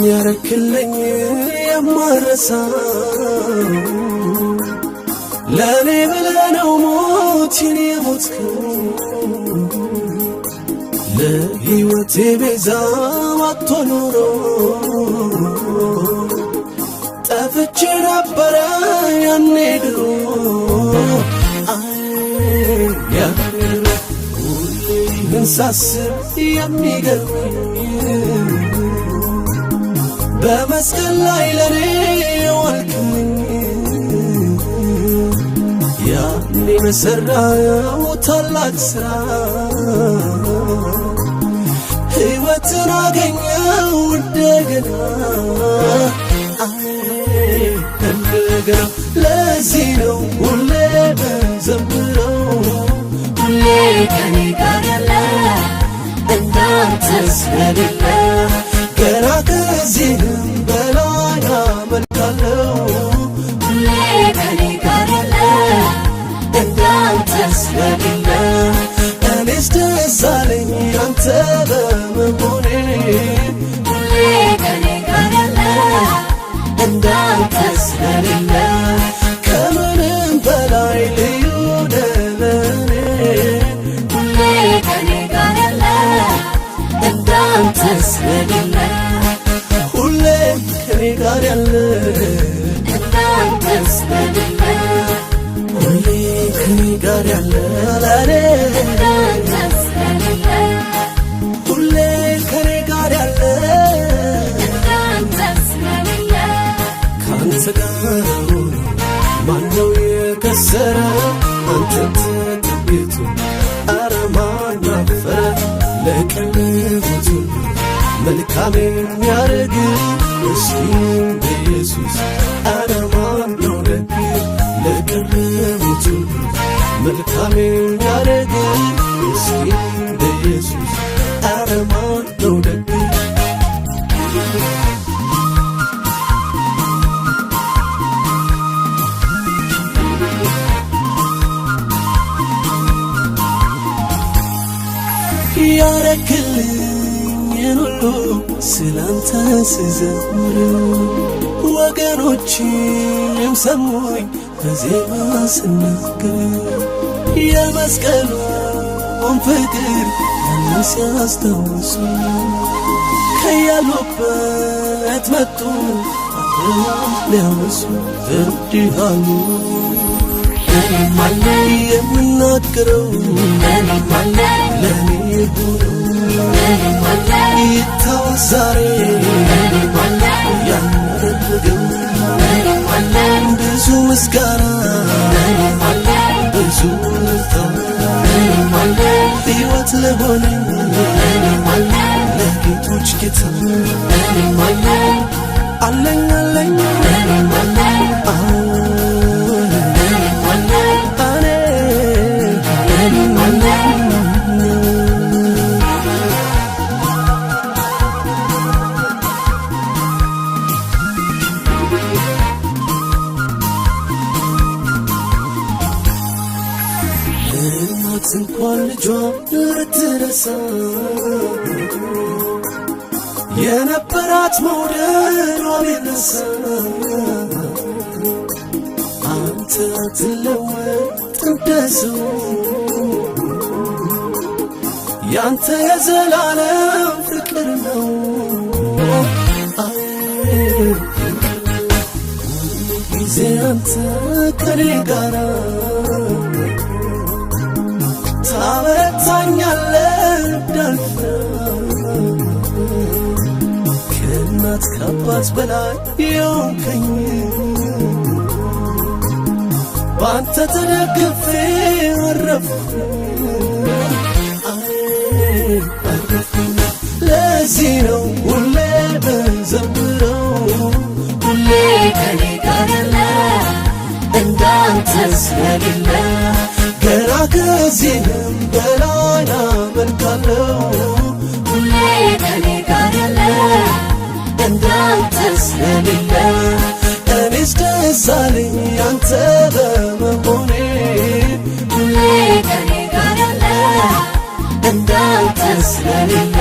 ያረክልኝ የማረሳው ለኔ ብለህ ነው ሞትን የሞትከው ለሕይወቴ ቤዛ ባትሆን ኖሮ ጠፍቼ ነበረ ያኔ ድሮ ሁሌህን ሳስብ የሚገርመኝ በመስቀል ላይ ለኔ የዋልክልኝ ያኔ በሠራኸው ታላቅ ሥራ ሕይወትን አገኘው እንደገና እንደገና ለዚህ ነው ሁሌ ምዘምረው ሁሌ ከኔ ጋር ያለ እንዳንተ ስለሌለ ገና ከዚህም በላይ አመልካለሁ ሁሌ ከኔ ጋር ያለ እንዳንተ ስለሌለ እኔስ ደስ አለኝ አንተ በመሆኔ ሁሌ ከኔ ጋር ያለ እንዳንተ ስለሌለ ከምንም በላይ ልዩ ለኔ ሁሌ ከኔ ጋር ያለ እንዳንተ ስለሌለ ሁሌ ከኔ ጋር ያለ እንዳንተ ስለሌለ ሁሌ ከኔ ጋር ያለ ለኔ እንዳንተ ስለሌለ ሁሌ ከኔ ጋር ያለ እንዳንተ ስለሌለ ካንተ ጋር ማነው የከሰረ አንተን ተጠግቶ ኧረ ማን አፈረ ለቀረቡት መልካም የሚያደርግ ምስኪን በኢየሱስ ኧረ ማን ነው ደግ ለቀረቡት መልካም የሚያደርግ ምስኪን በኢየሱስ ኧረ ማን ነው ደግ ያረክልኝን ሁሉ ስላንተ ስዘምር ወገኖቼም ሰሙኝ በዜማ ስናገር የመስቀሉን ፍቅር ያን ሲያስታውሱ ከያሉበት መጡ አብረው ሊያወሱ እንዲህ አሉ እኔም አለ የምናገረው እኔም አለ ለኔ ሆነው እኔም አለ ይታወስ ዛሬ እኔም አለ ያደረገው እኔም አለ ብዙ ምስጋና እኔም አለ ብዙ ልታ እኔም አለ ሕይወት ለሆነኝ እኔም አለ ለጌቶች ጌታ እኔም አለ አለኝ አለኝ እኔም አለ እኔም አለ እናት እንኳን ልጇ ልትረሳ የነበራት መውደዷ ቢነሳ አንተ አትለወጥ እንደ ሰው ያንተ የዘላለም ፍቅር ነው ጊዜ አንተ ከኔ ጋራ ታበረታኛለህ እንዳልፍ ከእናት ከአባት በላይ የሆንከኝ በአንተ ተደግፌ አረፍኩ ለዚህ ነው ሁሌ ምዘምረው ሁሌ ከኔ ጋር ያለ እንዳንተ ስለሌለ ገና ከዚህም በላይ አመልካለሁ ሁሌ ከኔ ጋር ያለ እንዳንተ ስለሌለ እኔስ ደስ አለኝ አንተ በመሆኔ ሁሌ ከኔ ጋር ያለ እንዳንተ ስለሌለ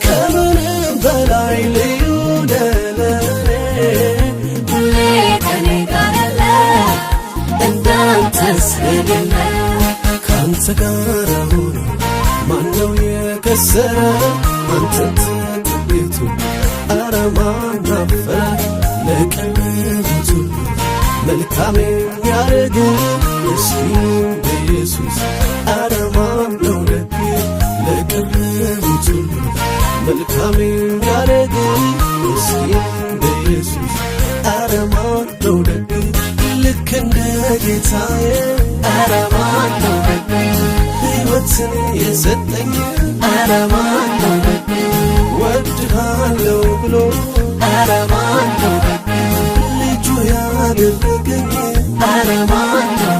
ከምንም በላይ ልዩ ጋር ሆኖ ማነው የከሰረ አንተን ትቤቱ አረ ማን አፈረ ለቀረቡት ሁሉ መልካም የሚያደርግ ምስኪን በኢየሱስ አረ ማን ነው ደግ ለቀረቡት ሁሉ መልካም የሚያደርግ ምስኪን በኢየሱስ አረ ማን ነው ደግ ልክ እንደ ጌታዬ አረ ማን ነው ደግ ሕይወትን የሰጠኝ አረ ማን ነው ደግ ወድሃለው ብሎ አረ ማን ነው ደግ ልጁ ያደረገኝ አረ ማን ነው